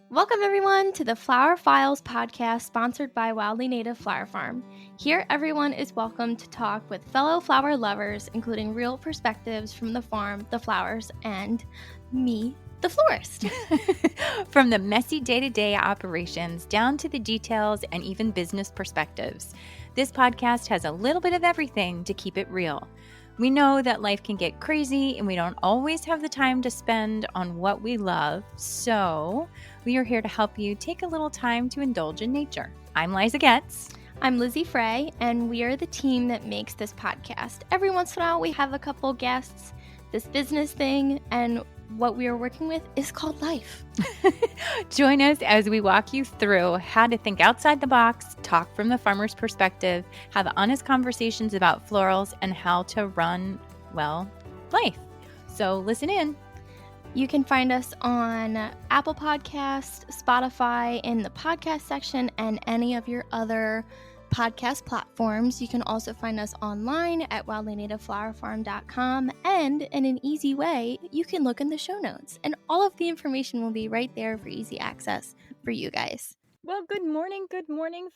Welcome, everyone, to the Flower Files podcast sponsored by Wildly Native Flower Farm. Here, everyone is welcome to talk with fellow flower lovers, including real perspectives from the farm, the flowers, and me, the florist. From the messy day-to-day operations down to the details and even business perspectives, this podcast has a little bit of everything to keep it real. We know that life can get crazy and we don't always have the time to spend on what we love, so we are here to help you take a little time to indulge in nature. I'm Liza Getz. I'm Lizzie Frey, and we are the team that makes this podcast. Every once in a while, we have a couple guests, this business thing, and what we are working with is called life. Join us as we walk you through how to think outside the box, talk from the farmer's perspective, have honest conversations about florals, and how to run, well, life. So listen in. You can find us on Apple Podcasts, Spotify, in the podcast section, and any of your other podcast platforms. You can also find us online at wildlynativeflowerfarm.com, and in an easy way, you can look in the show notes, and all of the information will be right there for easy access for you guys. Well, good morning,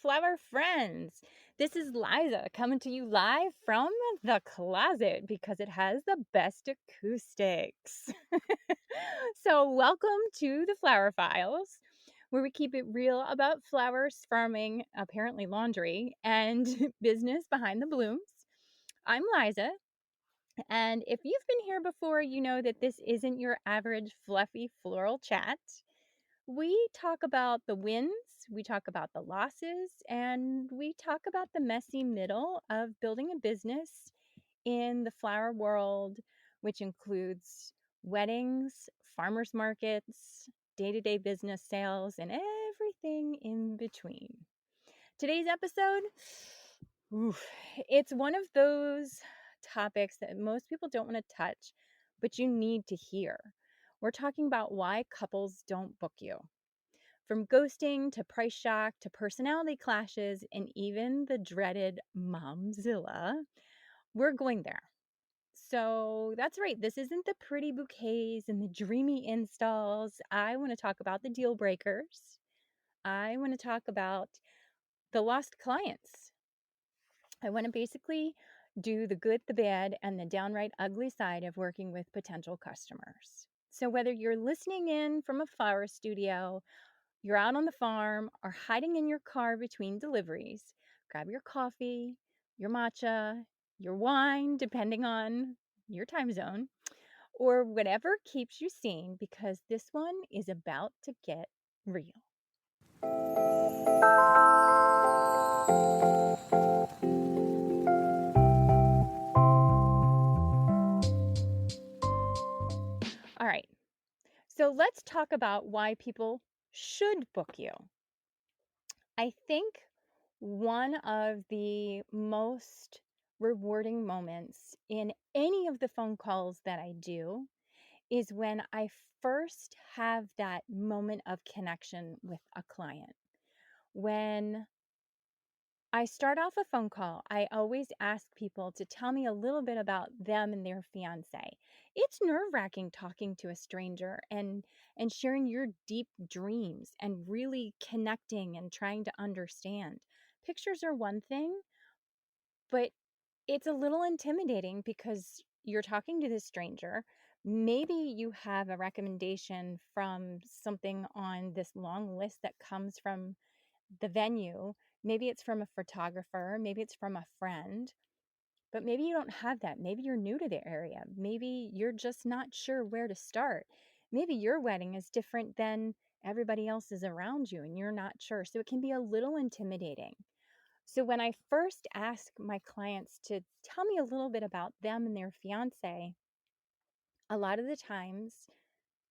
flower friends. This is Liza coming to you live from the closet because it has the best acoustics. So welcome to the Flower Files, where we keep it real about flowers, farming, apparently laundry, and business behind the blooms. I'm Liza, and if you've been here before, you know that this isn't your average fluffy floral chat. We talk about the wins, we talk about the losses, and we talk about the messy middle of building a business in the flower world, which includes weddings, farmers markets, day-to-day business sales, and everything in between. Today's episode, it's one of those topics that most people don't want to touch, but you need to hear. We're talking about why couples don't book you. From ghosting to price shock to personality clashes and even the dreaded momzilla, we're going there. So that's right. This isn't the pretty bouquets and the dreamy installs. I want to talk about the deal breakers. I want to talk about the lost clients. I want to basically do the good, the bad, and the downright ugly side of working with potential customers. So whether you're listening in from a flower studio, you're out on the farm, or hiding in your car between deliveries, grab your coffee, your matcha, your wine, depending on your time zone, or whatever keeps you sane, because this one is about to get real. All right, so let's talk about why people should book you. I think one of the most rewarding moments in any of the phone calls that I do is when I first have that moment of connection with a client. When I start off a phone call, I always ask people to tell me a little bit about them and their fiance. It's nerve-wracking talking to a stranger and sharing your deep dreams and really connecting and trying to understand. Pictures are one thing, but it's a little intimidating because you're talking to this stranger. Maybe you have a recommendation from something on this long list that comes from the venue. Maybe it's from a photographer, maybe it's from a friend, but maybe you don't have that. Maybe you're new to the area. Maybe you're just not sure where to start. Maybe your wedding is different than everybody else's around you and you're not sure. So it can be a little intimidating. So when I first ask my clients to tell me a little bit about them and their fiance, a lot of the times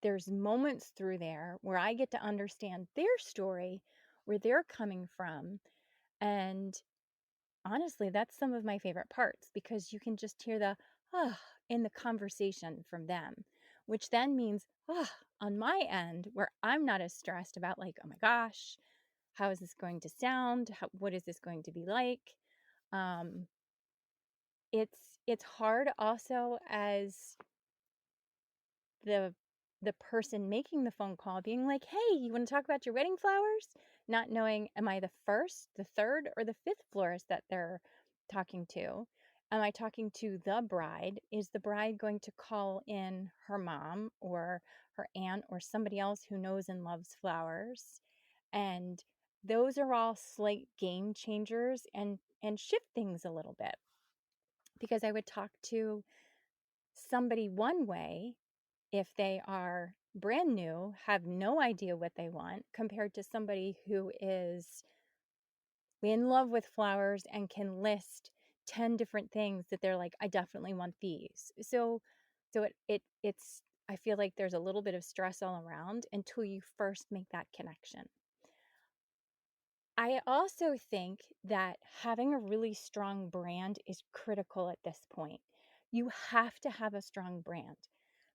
there's moments through there where I get to understand their story, where they're coming from. And honestly, that's some of my favorite parts because you can just hear the in the conversation from them, which then means on my end where I'm not as stressed about like, oh my gosh, how is this going to sound? What is this going to be like? Um, it's hard also as the the person making the phone call being like, hey, you want to talk about your wedding flowers? Not knowing, am I the first, the third, or the fifth florist that they're talking to? Am I talking to the bride? Is the bride going to call in her mom or her aunt or somebody else who knows and loves flowers? And those are all slight game changers and shift things a little bit, because I would talk to somebody one way if they are brand new, have no idea what they want, compared to somebody who is in love with flowers and can list 10 different things that they're like, I definitely want these. So it's I feel like there's a little bit of stress all around until you first make that connection. I also think that having a really strong brand is critical at this point. You have to have a strong brand.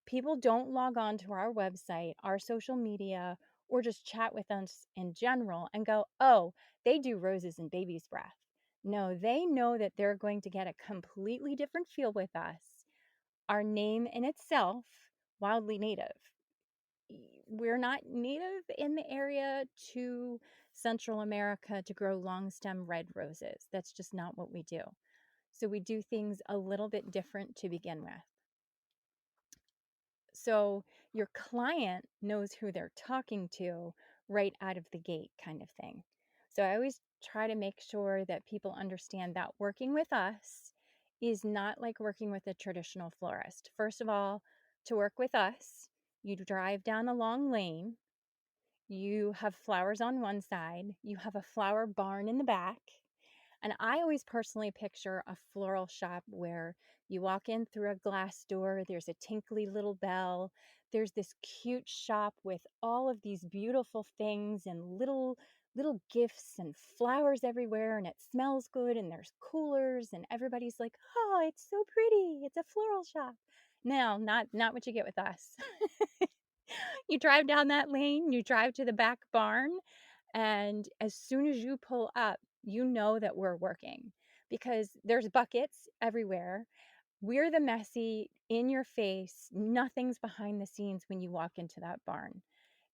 People don't log on to our website, our social media, or just chat with us in general and go, oh, they do roses and baby's breath. No, they know that they're going to get a completely different feel with us. Our name in itself, wildly native. We're not native in the area to Central America to grow long stem red roses. That's just not what we do. So we do things a little bit different to begin with. So your client knows who they're talking to right out of the gate, kind of thing. So I always try to make sure that people understand that working with us is not like working with a traditional florist. First of all, to work with us, you drive down a long lane, you have flowers on one side, you have a flower barn in the back, and I always personally picture a floral shop where you walk in through a glass door, there's a tinkly little bell, there's this cute shop with all of these beautiful things and little gifts and flowers everywhere, and it smells good, and there's coolers, and everybody's like, "Oh, it's so pretty. It's a floral shop." No, not what you get with us. You drive down that lane, you drive to the back barn, and as soon as you pull up, you know that we're working, because there's buckets everywhere. We're the messy, in your face, nothing's behind the scenes when you walk into that barn.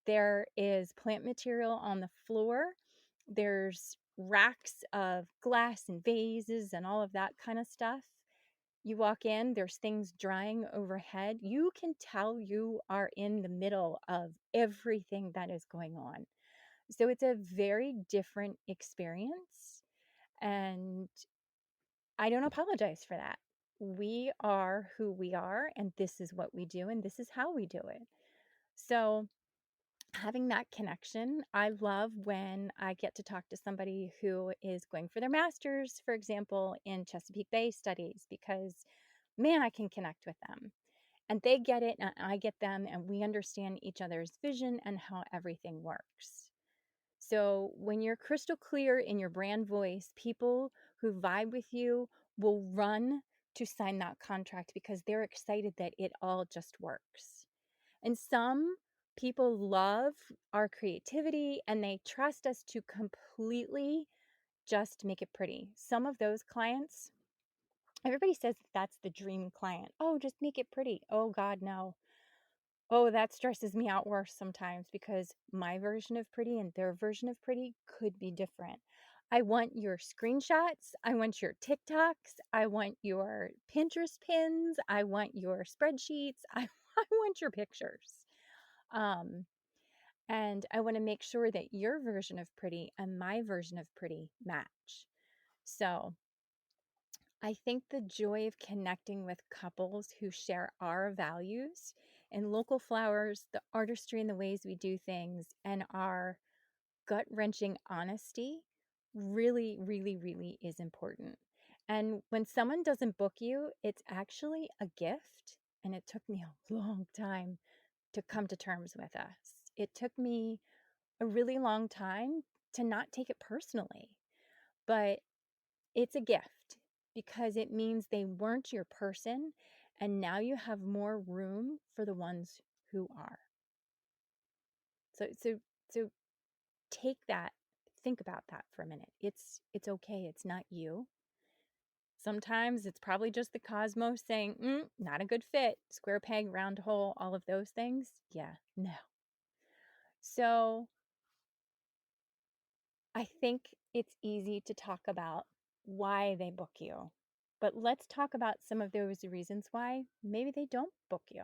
There is plant material on the floor. There's racks of glass and vases and all of that kind of stuff. You walk in, there's things drying overhead. You can tell you are in the middle of everything that is going on. So it's a very different experience. And I don't apologize for that. We are who we are, and this is what we do, and this is how we do it. So having that connection, I love when I get to talk to somebody who is going for their master's, for example, in Chesapeake Bay studies, because man, I can connect with them. And they get it, and I get them, and we understand each other's vision and how everything works. So when you're crystal clear in your brand voice, people who vibe with you will run to sign that contract because they're excited that it all just works. And some people love our creativity and they trust us to completely just make it pretty. Some of those clients, everybody says that that's the dream client. Oh, just make it pretty. Oh, God, no. Oh, that stresses me out worse sometimes because my version of pretty and their version of pretty could be different. I want your screenshots. I want your TikToks. I want your Pinterest pins. I want your spreadsheets. I want your pictures. Um, and I want to make sure that your version of pretty and my version of pretty match. So I think the joy of connecting with couples who share our values and local flowers, the artistry and the ways we do things, and our gut wrenching honesty really, really, really is important. And when someone doesn't book you, it's actually a gift. And it took me a long time to come to terms with us. It took me a really long time to not take it personally. But it's a gift because it means they weren't your person, and now you have more room for the ones who are. So take that, think about that for a minute. It's okay. It's not you. Sometimes it's probably just the cosmos saying, not a good fit, square peg, round hole, all of those things. Yeah, no. So I think it's easy to talk about why they book you, but let's talk about some of those reasons why maybe they don't book you.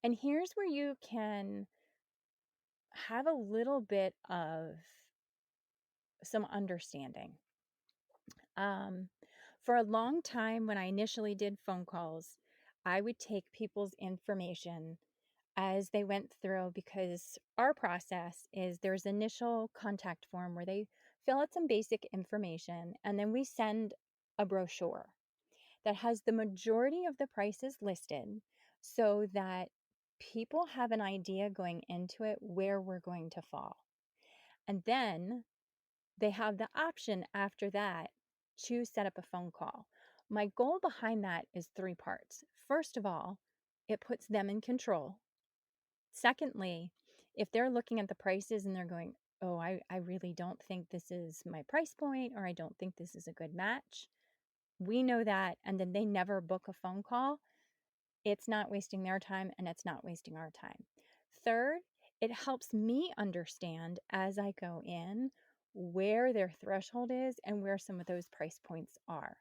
And here's where you can have a little bit of some understanding. For a long time, when I initially did phone calls, I would take people's information as they went through, because our process is there's initial contact form where they fill out some basic information, and then we send a brochure that has the majority of the prices listed so that people have an idea going into it where we're going to fall. And then they have the option after that to set up a phone call. My goal behind that is three parts. First of all, it puts them in control. Secondly, if they're looking at the prices and they're going, oh, I really don't think this is my price point, or I don't think this is a good match, we know that, and then they never book a phone call. It's not wasting their time and it's not wasting our time. Third, it helps me understand as I go in where their threshold is and where some of those price points are.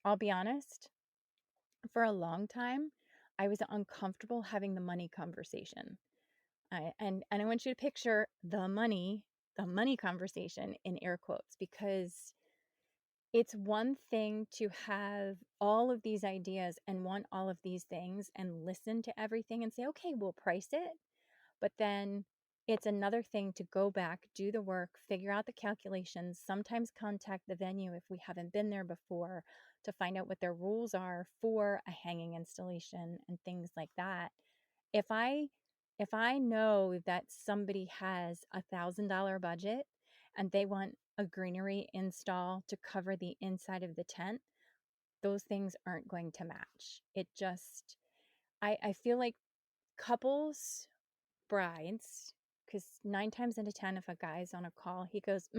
I'll be honest, for a long time, I was uncomfortable having the money conversation. And I want you to picture the money conversation in air quotes, because it's one thing to have all of these ideas and want all of these things and listen to everything and say, okay, we'll price it. But then it's another thing to go back, do the work, figure out the calculations, sometimes contact the venue if we haven't been there before to find out what their rules are for a hanging installation and things like that. If I know that somebody has $1,000 budget and they want a greenery install to cover the inside of the tent, those things aren't going to match. It just, I feel like couples, brides, because 9 times out of 10, if a guy's on a call, he goes,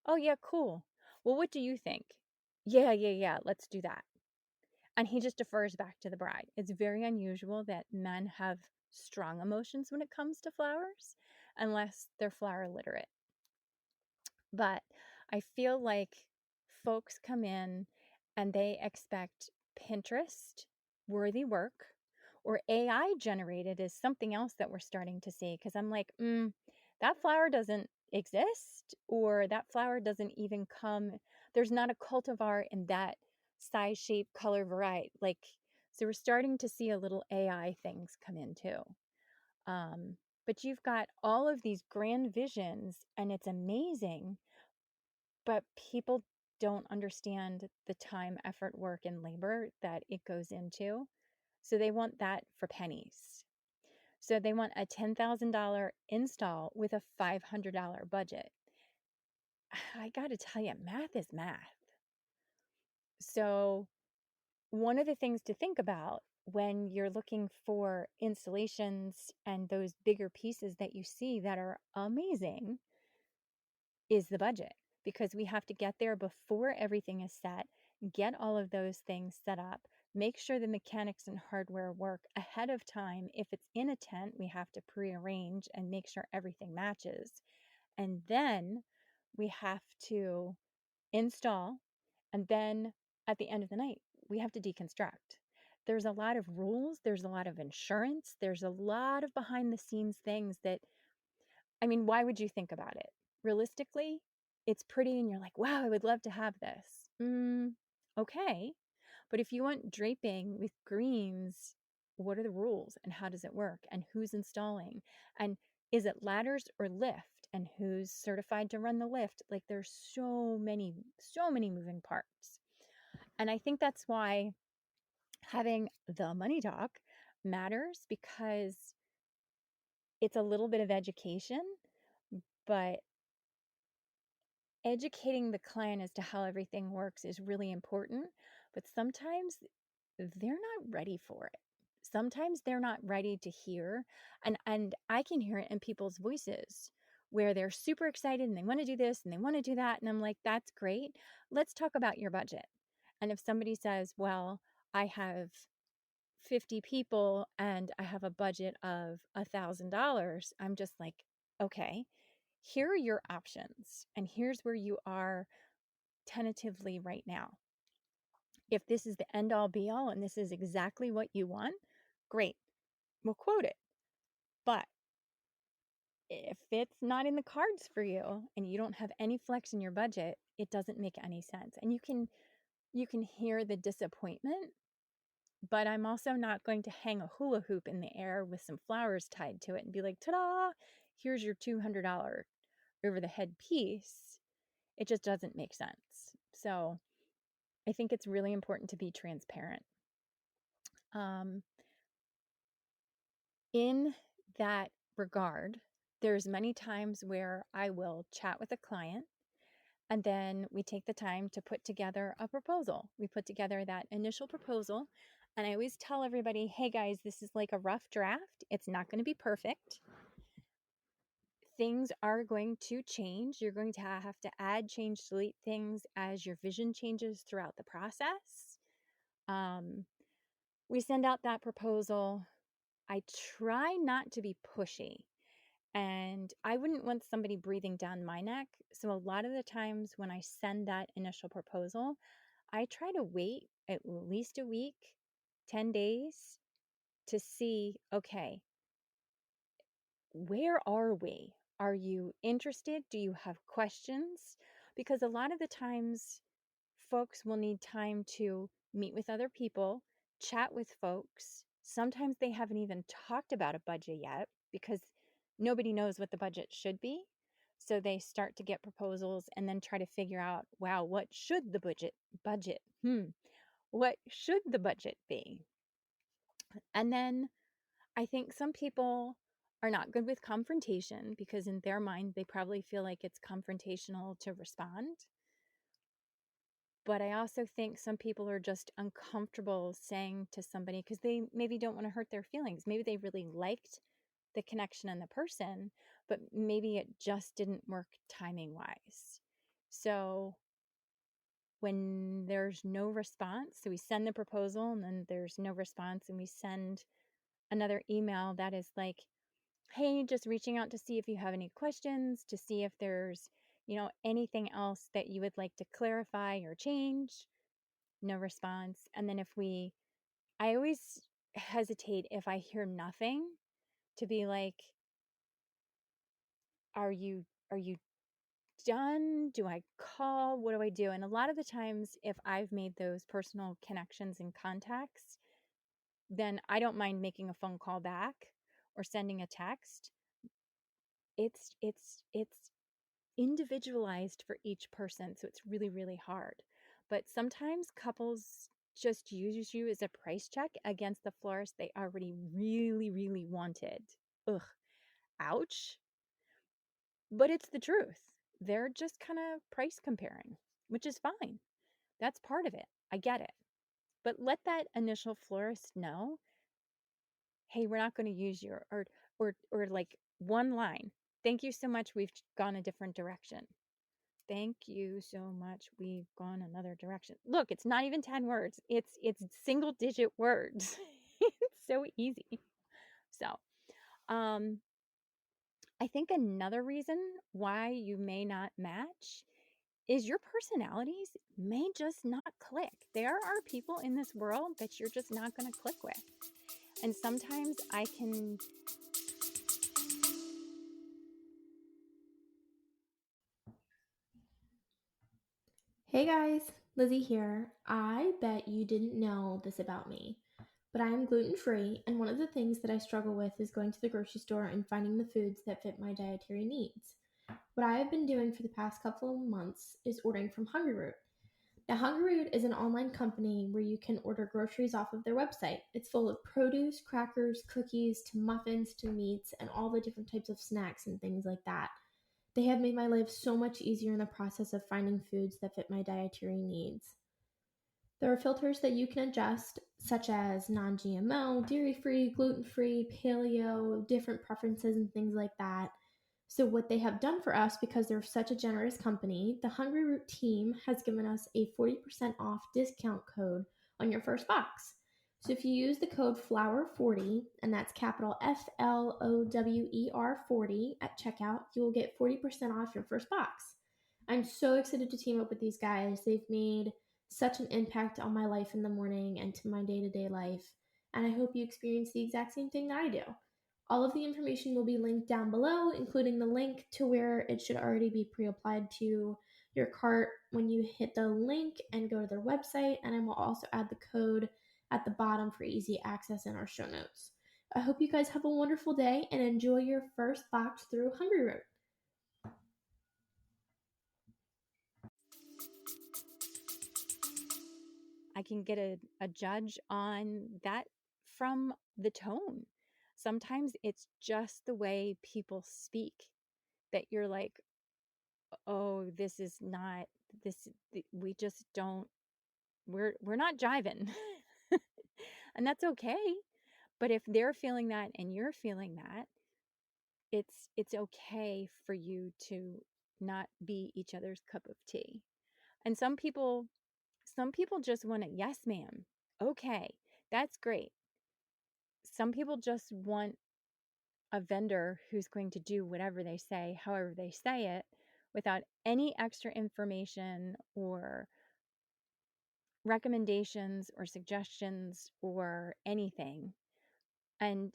oh yeah, cool. Well, what do you think? Yeah, let's do that. And he just defers back to the bride. It's very unusual that men have strong emotions when it comes to flowers, unless they're flower literate. But I feel like folks come in and they expect Pinterest worthy work, or AI generated is something else that we're starting to see. Because I'm like, that flower doesn't exist, or that flower doesn't even come. There's not a cultivar in that size, shape, color, variety. Like, so we're starting to see a little AI things come in too. But you've got all of these grand visions, and it's amazing, but people don't understand the time, effort, work, and labor that it goes into. So they want that for pennies. So they want a $10,000 install with a $500 budget. I got to tell you, math is math. So one of the things to think about when you're looking for installations and those bigger pieces that you see that are amazing is the budget, because we have to get there before everything is set, get all of those things set up, make sure the mechanics and hardware work ahead of time. If it's in a tent, we have to prearrange and make sure everything matches. And then we have to install. And then at the end of the night, we have to deconstruct. There's a lot of rules, there's a lot of insurance, there's a lot of behind the scenes things that, I mean, why would you think about it? Realistically, it's pretty and you're like, wow, I would love to have this. Okay. But if you want draping with greens, what are the rules and how does it work and who's installing? And is it ladders or lift? And who's certified to run the lift? Like, there's so many moving parts. And I think that's why having the money talk matters, because it's a little bit of education, but educating the client as to how everything works is really important. But sometimes they're not ready for it. Sometimes they're not ready to hear. And I can hear it in people's voices where they're super excited and they want to do this and they want to do that. And I'm like, that's great. Let's talk about your budget. And if somebody says, well, I have 50 people and I have a budget of $1,000, I'm just like, okay, here are your options. And here's where you are tentatively right now. If this is the end all be all and this is exactly what you want, great, we'll quote it. But if it's not in the cards for you and you don't have any flex in your budget, it doesn't make any sense. And you can hear the disappointment, but I'm also not going to hang a hula hoop in the air with some flowers tied to it and be like, ta-da, here's your $200 over the head piece. It just doesn't make sense. So I think it's really important to be transparent. In that regard, there's many times where I will chat with a client and then we take the time to put together a proposal. We put together that initial proposal, and I always tell everybody, hey guys, this is like a rough draft. It's not going to be perfect. Things are going to change. You're going to have to add, change, delete things as your vision changes throughout the process. We send out that proposal. I try not to be pushy, and I wouldn't want somebody breathing down my neck. So a lot of the times when I send that initial proposal, I try to wait at least a week, 10 days to see, okay, where are we? Are you interested? Do you have questions? Because a lot of the times, folks will need time to meet with other people, chat with folks. Sometimes they haven't even talked about a budget yet because nobody knows what the budget should be. So they start to get proposals and then try to figure out, wow, what should the budget? What should the budget be? And then I think some people are not good with confrontation because in their mind, they probably feel like it's confrontational to respond. But I also think some people are just uncomfortable saying to somebody because they maybe don't want to hurt their feelings. Maybe they really liked the connection and the person, but maybe it just didn't work timing wise. So when there's no response, so we send the proposal and then there's no response, and we send another email that is like, hey, just reaching out to see if you have any questions, to see if there's, anything else that you would like to clarify or change. No response. And then I always hesitate if I hear nothing to be like, are you done? Do I call? What do I do? And a lot of the times, if I've made those personal connections and contacts, then I don't mind making a phone call back or sending a text. It's individualized for each person, so it's really, really hard. But sometimes couples just use you as a price check against the florist they already really, really wanted. Ugh, ouch. But it's the truth. They're just kind of price comparing, which is fine. That's part of it. I get it. But let that initial florist know, hey, we're not going to use you, or like one line. Thank you so much. We've gone a different direction. Thank you so much. We've gone another direction. Look, it's not even 10 words. It's single digit words. It's so easy. So, um I think another reason why you may not match is your personalities may just not click. There are people in this world that you're just not going to click with. And sometimes I can. Hey guys, Lizzie here. I bet you didn't know this about me, but I am gluten free, and one of the things that I struggle with is going to the grocery store and finding the foods that fit my dietary needs. What I have been doing for the past couple of months is ordering from Hungryroot. Now, Hungryroot is an online company where you can order groceries off of their website. It's full of produce, crackers, cookies, to muffins, to meats, and all the different types of snacks and things like that. They have made my life so much easier in the process of finding foods that fit my dietary needs. There are filters that you can adjust, such as non GMO, dairy free, gluten free, paleo, different preferences, and things like that. So, what they have done for us, because they're such a generous company, the Hungry Root team has given us a 40% off discount code on your first box. So, if you use the code FLOWER40, and that's capital FLOWER 40 at checkout, you will get 40% off your first box. I'm so excited to team up with these guys. They've made such an impact on my life in the morning and to my day to day life. And I hope you experience the exact same thing that I do. All of the information will be linked down below, including the link to where it should already be pre-applied to your cart when you hit the link and go to their website. And I will also add the code at the bottom for easy access in our show notes. I hope you guys have a wonderful day and enjoy your first box through Hungry Root. I can get a judge on that from the tone. Sometimes it's just the way people speak that you're like, oh, this is not this. We just don't. We're not jiving, and that's okay. But if they're feeling that and you're feeling that, it's okay for you to not be each other's cup of tea. And some people just want a yes, ma'am. Okay, that's great. Some people just want a vendor who's going to do whatever they say, however they say it, without any extra information or recommendations or suggestions or anything. And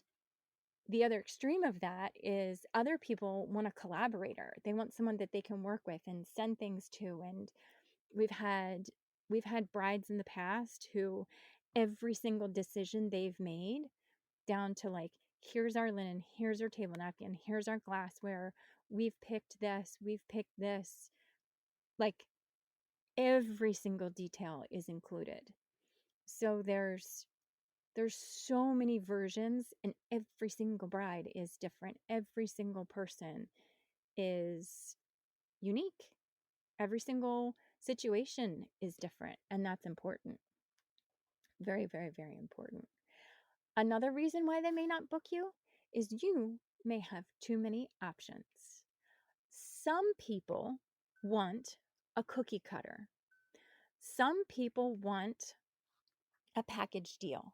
the other extreme of that is other people want a collaborator. They want someone that they can work with and send things to. And we've had brides in the past who every single decision they've made, down to like, here's our linen, here's our table napkin, here's our glassware, we've picked this, like every single detail is included. So there's so many versions, and every single bride is different. Every single person is unique. Every single situation is different, and that's important. Very, very, very important. Another reason why they may not book you is you may have too many options. Some people want a cookie cutter. Some people want a package deal.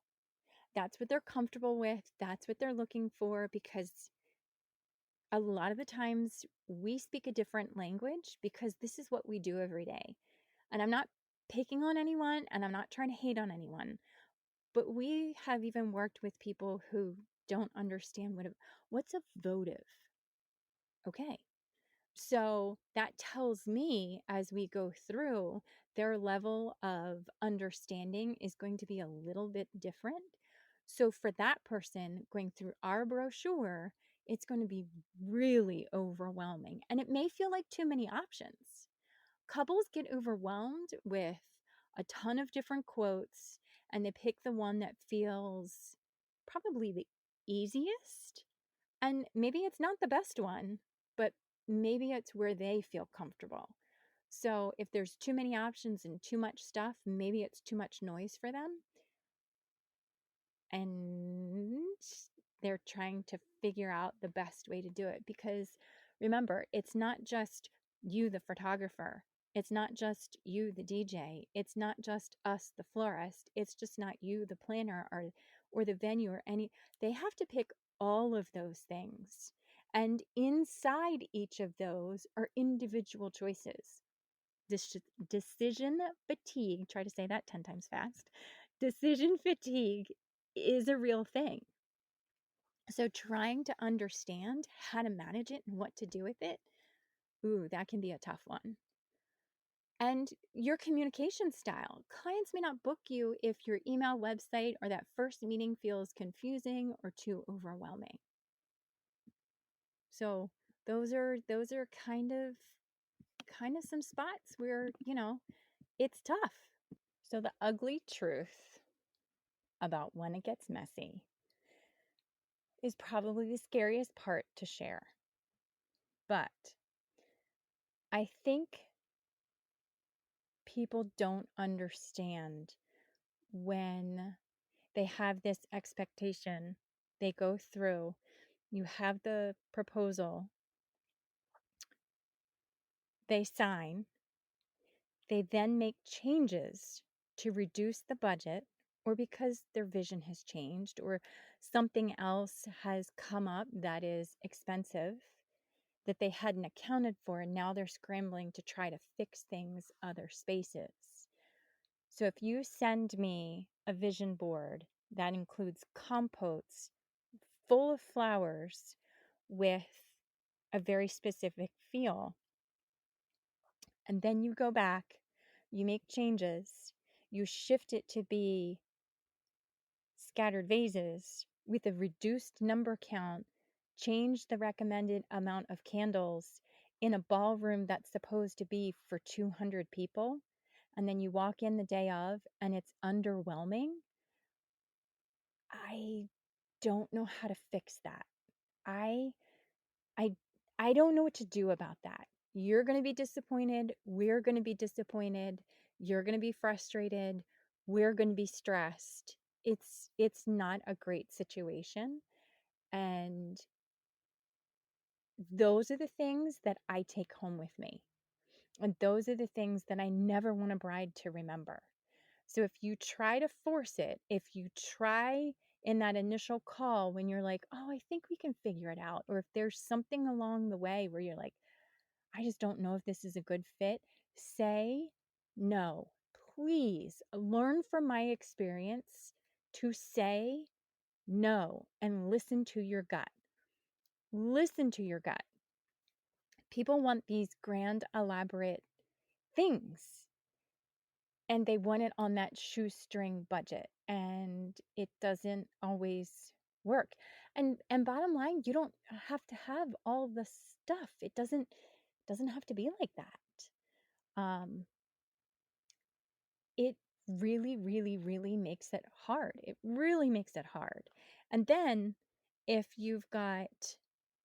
That's what they're comfortable with. That's what they're looking for, because a lot of the times we speak a different language because this is what we do every day. And I'm not picking on anyone and I'm not trying to hate on anyone, but we have even worked with people who don't understand what's a votive. Okay. So that tells me, as we go through, their level of understanding is going to be a little bit different. So for that person going through our brochure, it's going to be really overwhelming. And it may feel like too many options. Couples get overwhelmed with a ton of different quotes and they pick the one that feels probably the easiest. And maybe it's not the best one, but maybe it's where they feel comfortable. So if there's too many options and too much stuff, maybe it's too much noise for them. And they're trying to figure out the best way to do it. Because remember, it's not just you, the photographer. It's not just you, the DJ. It's not just us, the florist. It's just not you, the planner, or the venue, or any. They have to pick all of those things. And inside each of those are individual choices. Decision fatigue, try to say that 10 times fast. Decision fatigue is a real thing. So trying to understand how to manage it and what to do with it, ooh, that can be a tough one. And your communication style. Clients may not book you if your email, website, or that first meeting feels confusing or too overwhelming. So those are kind of some spots where, it's tough. So the ugly truth about when it gets messy is probably the scariest part to share. But I think people don't understand when they have this expectation. They go through, you have the proposal, they sign, they then make changes to reduce the budget, or because their vision has changed or something else has come up that is expensive that they hadn't accounted for, and now they're scrambling to try to fix things other spaces. So if you send me a vision board that includes compotes full of flowers with a very specific feel, and then you go back, you make changes, you shift it to be scattered vases with a reduced number count, change the recommended amount of candles in a ballroom that's supposed to be for 200 people, and then you walk in the day of and it's underwhelming, I don't know how to fix that. I I I don't know what to do about that. You're going to be disappointed, we're going to be disappointed, you're going to be frustrated, we're going to be stressed. It's not a great situation, and those are the things that I take home with me. And those are the things that I never want a bride to remember. So if you try to force it, if you try in that initial call when you're like, oh, I think we can figure it out, or if there's something along the way where you're like, I just don't know if this is a good fit, say no. Please learn from my experience to say no and listen to your gut. Listen to your gut. People want these grand, elaborate things, and they want it on that shoestring budget, and it doesn't always work. And bottom line, you don't have to have all the stuff. It doesn't have to be like that. It really, really, really makes it hard. It really makes it hard. And then if you've got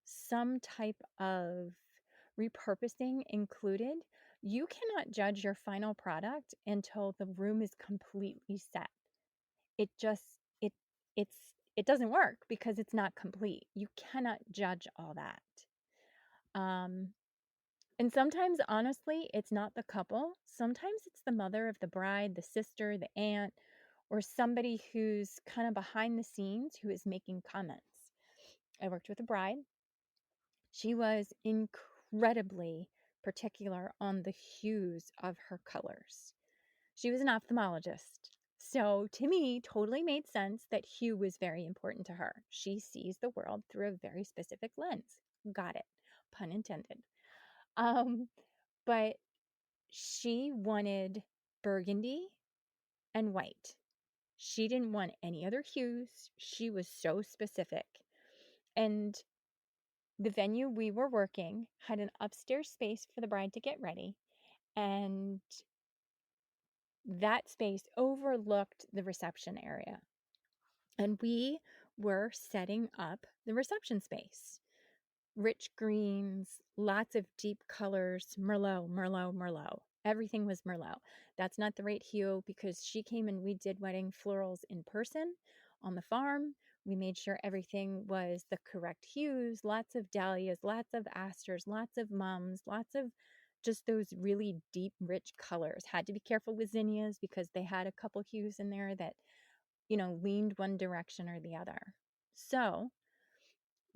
some type of repurposing included, you cannot judge your final product until the room is completely set. It just it it's it doesn't work because it's not complete. You cannot judge all that. Um and sometimes, honestly, it's not the couple. Sometimes it's the mother of the bride, the sister, the aunt, or somebody who's kind of behind the scenes who is making comments. I worked with a bride. She was incredibly particular on the hues of her colors. She was an ophthalmologist. So to me, totally made sense that hue was very important to her. She sees the world through a very specific lens. Got it. Pun intended. Um, but she wanted burgundy and white. She didn't want any other hues. She was so specific. And the venue we were working had an upstairs space for the bride to get ready. And that space overlooked the reception area. And we were setting up the reception space. Rich greens, lots of deep colors, Merlot, Merlot, Merlot. Everything was Merlot. That's not the right hue because she came and we did wedding florals in person on the farm. We made sure everything was the correct hues, lots of dahlias, lots of asters, lots of mums, lots of just those really deep, rich colors. Had to be careful with zinnias because they had a couple hues in there that, leaned one direction or the other. So,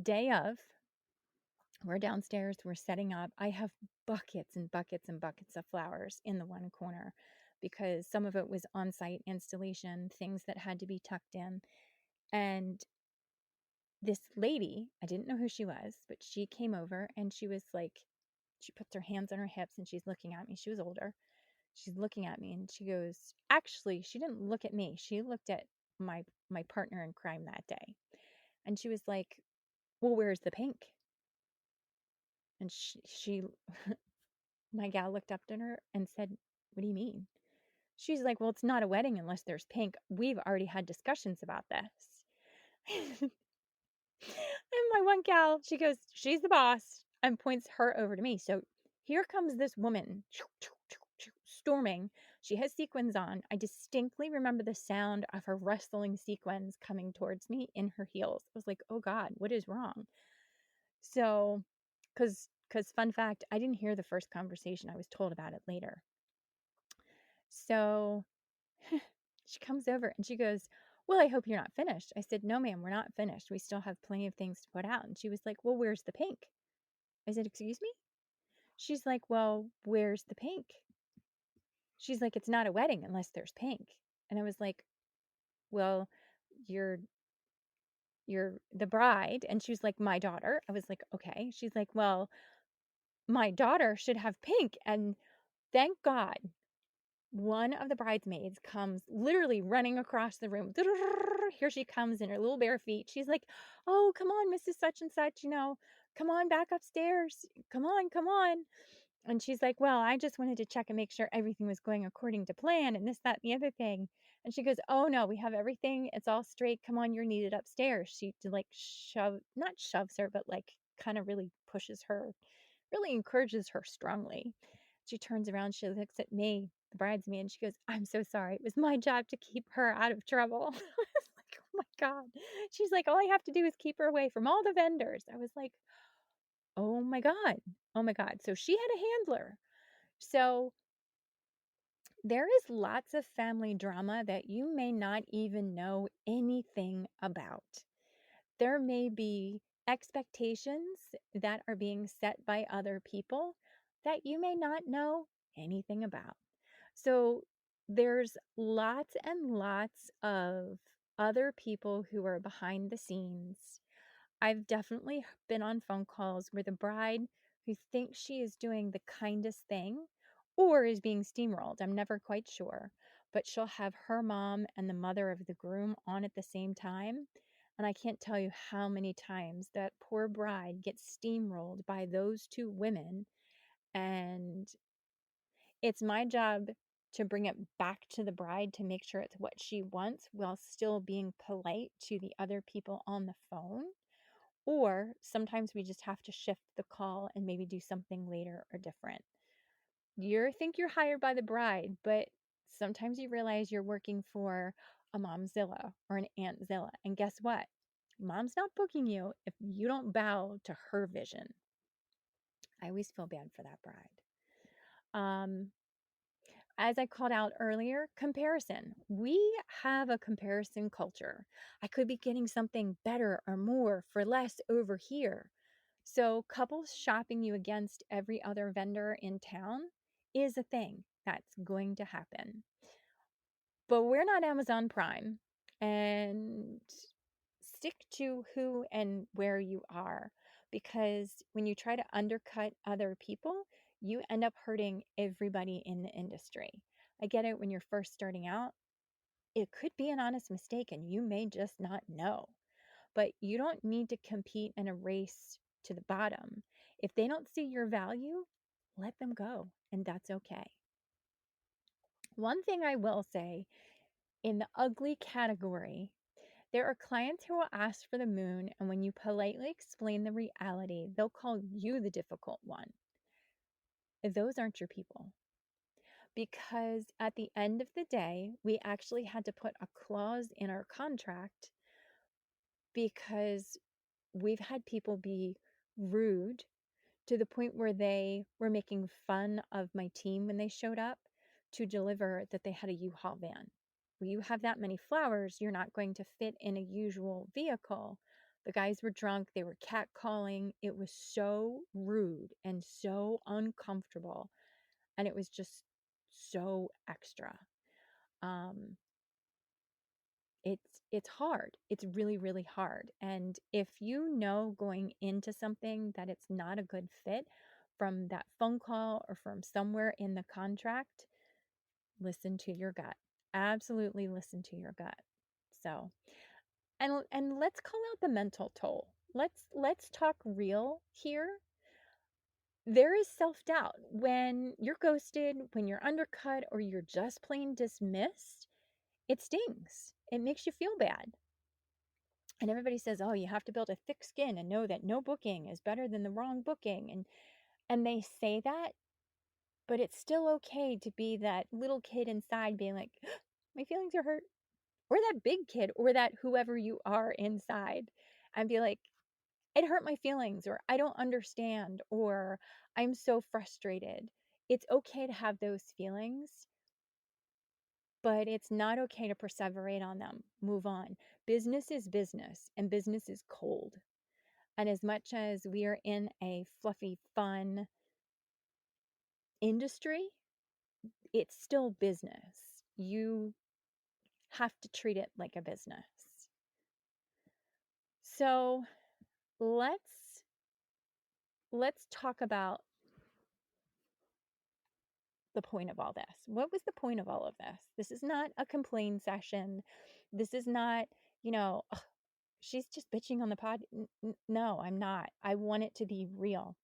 day of, we're downstairs, we're setting up. I have buckets and buckets and buckets of flowers in the one corner because some of it was on site installation, things that had to be tucked in. And this lady, I didn't know who she was, but she came over and she was like, she puts her hands on her hips and she's looking at me. She was older. She's looking at me and she goes, actually, she didn't look at me. She looked at my partner in crime that day. And she was like, well, where's the pink? And she my gal looked up at her and said, what do you mean? She's like, well, it's not a wedding unless there's pink. We've already had discussions about this. And my one gal, she goes, she's the boss, and points her over to me. So here comes this woman storming. She has sequins on. I distinctly remember the sound of her rustling sequins coming towards me in her heels. I was like, oh God, what is wrong? So, because because fun fact, I didn't hear the first conversation. I was told about it later. So she comes over and she goes, "Well, I hope you're not finished." I said, "No, ma'am, we're not finished. We still have plenty of things to put out." And she was like, "Well, where's the pink?" I said, "Excuse me?" She's like, "Well, where's the pink?" She's like, "It's not a wedding unless there's pink." And I was like, "Well, you're the bride." And she was like, "My daughter." I was like, "Okay." She's like, "Well, my daughter should have pink." And thank God, one of the bridesmaids comes literally running across the room. Here she comes in her little bare feet. She's like, "Oh, come on, Mrs. Such and Such, come on back upstairs. Come on, come on." And she's like, "Well, I just wanted to check and make sure everything was going according to plan and this, that, and the other thing." And she goes, "Oh no, we have everything. It's all straight. Come on, you're needed upstairs." She like not shoves her, but like kind of really pushes her, really encourages her strongly. She turns around, she looks at me, the bridesmaid, and she goes, "I'm so sorry. It was my job to keep her out of trouble." I was like, "Oh my God." She's like, "All I have to do is keep her away from all the vendors." I was like, "Oh my God. Oh my God." So she had a handler. So there is lots of family drama that you may not even know anything about. There may be expectations that are being set by other people that you may not know anything about. So there's lots and lots of other people who are behind the scenes. I've definitely been on phone calls where the bride who thinks she is doing the kindest thing or is being steamrolled, I'm never quite sure, but she'll have her mom and the mother of the groom on at the same time. And I can't tell you how many times that poor bride gets steamrolled by those two women. And it's my job to bring it back to the bride to make sure it's what she wants while still being polite to the other people on the phone. Or sometimes we just have to shift the call and maybe do something later or different. You think you're hired by the bride, but sometimes you realize you're working for a momzilla or an auntzilla. And guess what? Mom's not booking you if you don't bow to her vision. I always feel bad for that bride. Um, as I called out earlier, comparison. We have a comparison culture. I could be getting something better or more for less over here. So, couples shopping you against every other vendor in town is a thing that's going to happen. But we're not Amazon Prime, and stick to who and where you are, because when you try to undercut other people, you end up hurting everybody in the industry. I get it, when you're first starting out, it could be an honest mistake and you may just not know. But you don't need to compete in a race to the bottom. If they don't see your value, let them go, and that's okay. One thing I will say, in the ugly category, there are clients who will ask for the moon, and when you politely explain the reality, they'll call you the difficult one. Those aren't your people. Because at the end of the day, we actually had to put a clause in our contract because we've had people be rude to the point where they were making fun of my team when they showed up to deliver that they had a U-Haul van. When you have that many flowers, you're not going to fit in a usual vehicle. The guys were drunk, they were catcalling. It was so rude and so uncomfortable, and it was just so extra. Um, it's hard. It's really, really hard. And if you know going into something that it's not a good fit from that phone call or from somewhere in the contract, listen to your gut. Absolutely listen to your gut. So, and let's call out the mental toll. Let's talk real here. There is self-doubt when you're ghosted, when you're undercut, or you're just plain dismissed. It stings. It makes you feel bad. And everybody says, "Oh, you have to build a thick skin and know that no booking is better than the wrong booking." And they say that, but it's still okay to be that little kid inside being like, "My feelings are hurt." Or that big kid, or that whoever you are inside, and be like, it hurt my feelings, or I don't understand, or I'm so frustrated. It's okay to have those feelings, but it's not okay to perseverate on them. Move on. Business is business, and business is cold. And as much as we are in a fluffy, fun industry, it's still business. You have to treat it like a business. So let's talk about the point of all this. What was the point of all of this? This is not a complain session. This is not, "Ugh, she's just bitching on the pod." No, I'm not. I want it to be real.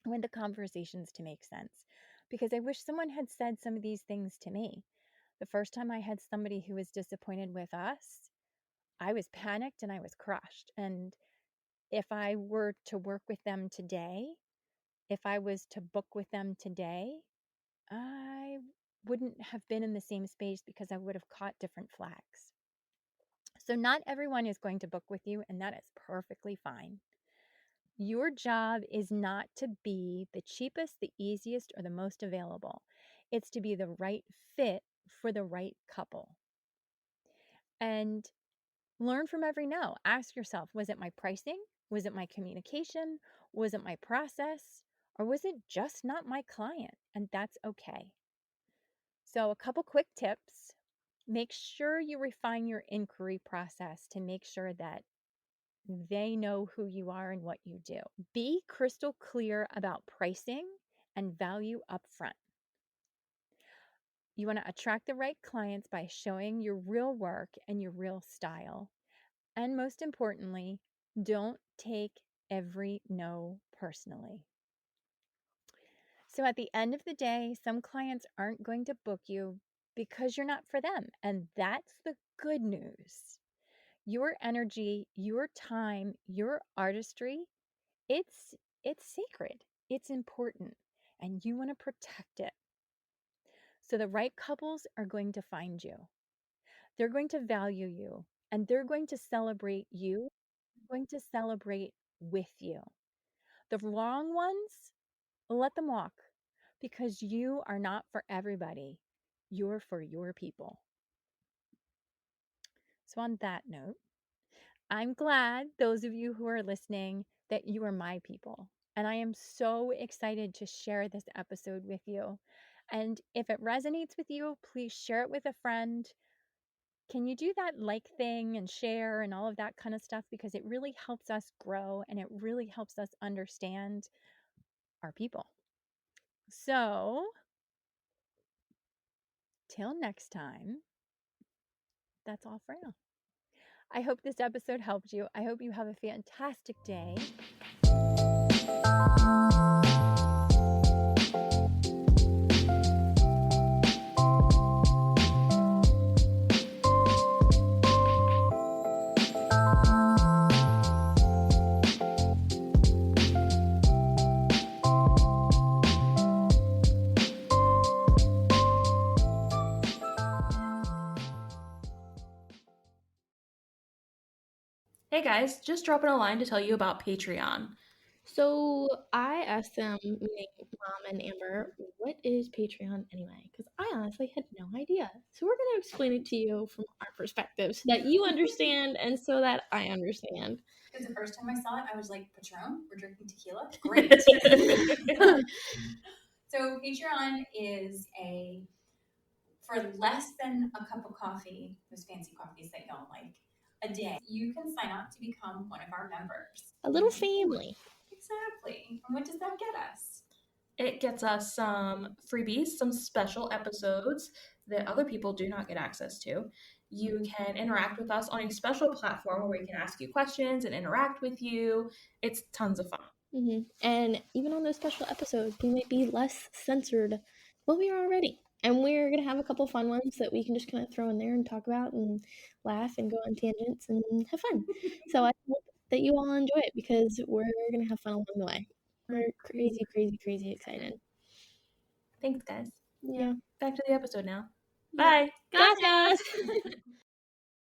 I want the conversations to make sense, because I wish someone had said some of these things to me. The first time I had somebody who was disappointed with us, I was panicked and I was crushed. And if I were to work with them today, if I was to book with them today, I wouldn't have been in the same space, because I would have caught different flags. So not everyone is going to book with you, and that is perfectly fine. Your job is not to be the cheapest, the easiest, or the most available. It's to be the right fit for the right couple. And learn from every no. Ask yourself, was it my pricing? Was it my communication? Was it my process? Or was it just not my client? And that's okay. So, a couple quick tips. Make sure you refine your inquiry process to make sure that they know who you are and what you do. Be crystal clear about pricing and value upfront. You want to attract the right clients by showing your real work and your real style. And most importantly, don't take every no personally. So at the end of the day, some clients aren't going to book you because you're not for them. And that's the good news. Your energy, your time, your artistry, it's sacred. It's important, and you want to protect it. So the right couples are going to find you. They're going to value you, and they're going to celebrate you, going to celebrate with you. The wrong ones, let them walk, because you are not for everybody. You're for your people. So on that note, I'm glad, those of you who are listening, that you are my people. And I am so excited to share this episode with you. And if it resonates with you, please share it with a friend. Can you do that like thing and share and all of that kind of stuff? Because it really helps us grow, and it really helps us understand our people. So, till next time, that's all for now. I hope this episode helped you. I hope you have a fantastic day. Hey guys, just dropping a line to tell you about Patreon. So I asked them, meaning Mom and Amber, what is Patreon anyway? Because I honestly had no idea. So we're going to explain it to you from our perspective so that you understand and so that I understand. Because the first time I saw it, I was like, Patron? We're drinking tequila? Great. So Patreon is for less than a cup of coffee, those fancy coffees that y'all like, a day, you can sign up to become one of our members. A little family. Exactly. And what does that get us? It gets us some freebies, some special episodes that other people do not get access to. You can interact with us on a special platform where we can ask you questions and interact with you. It's tons of fun. Mm-hmm. And even on those special episodes, we might be less censored than we are already. And we're going to have a couple fun ones that we can just kind of throw in there and talk about and laugh and go on tangents and have fun. So I hope that you all enjoy it, because we're going to have fun along the way. We're crazy excited. Thanks, guys. Yeah. Back to the episode now. Yeah. Bye. Gracias.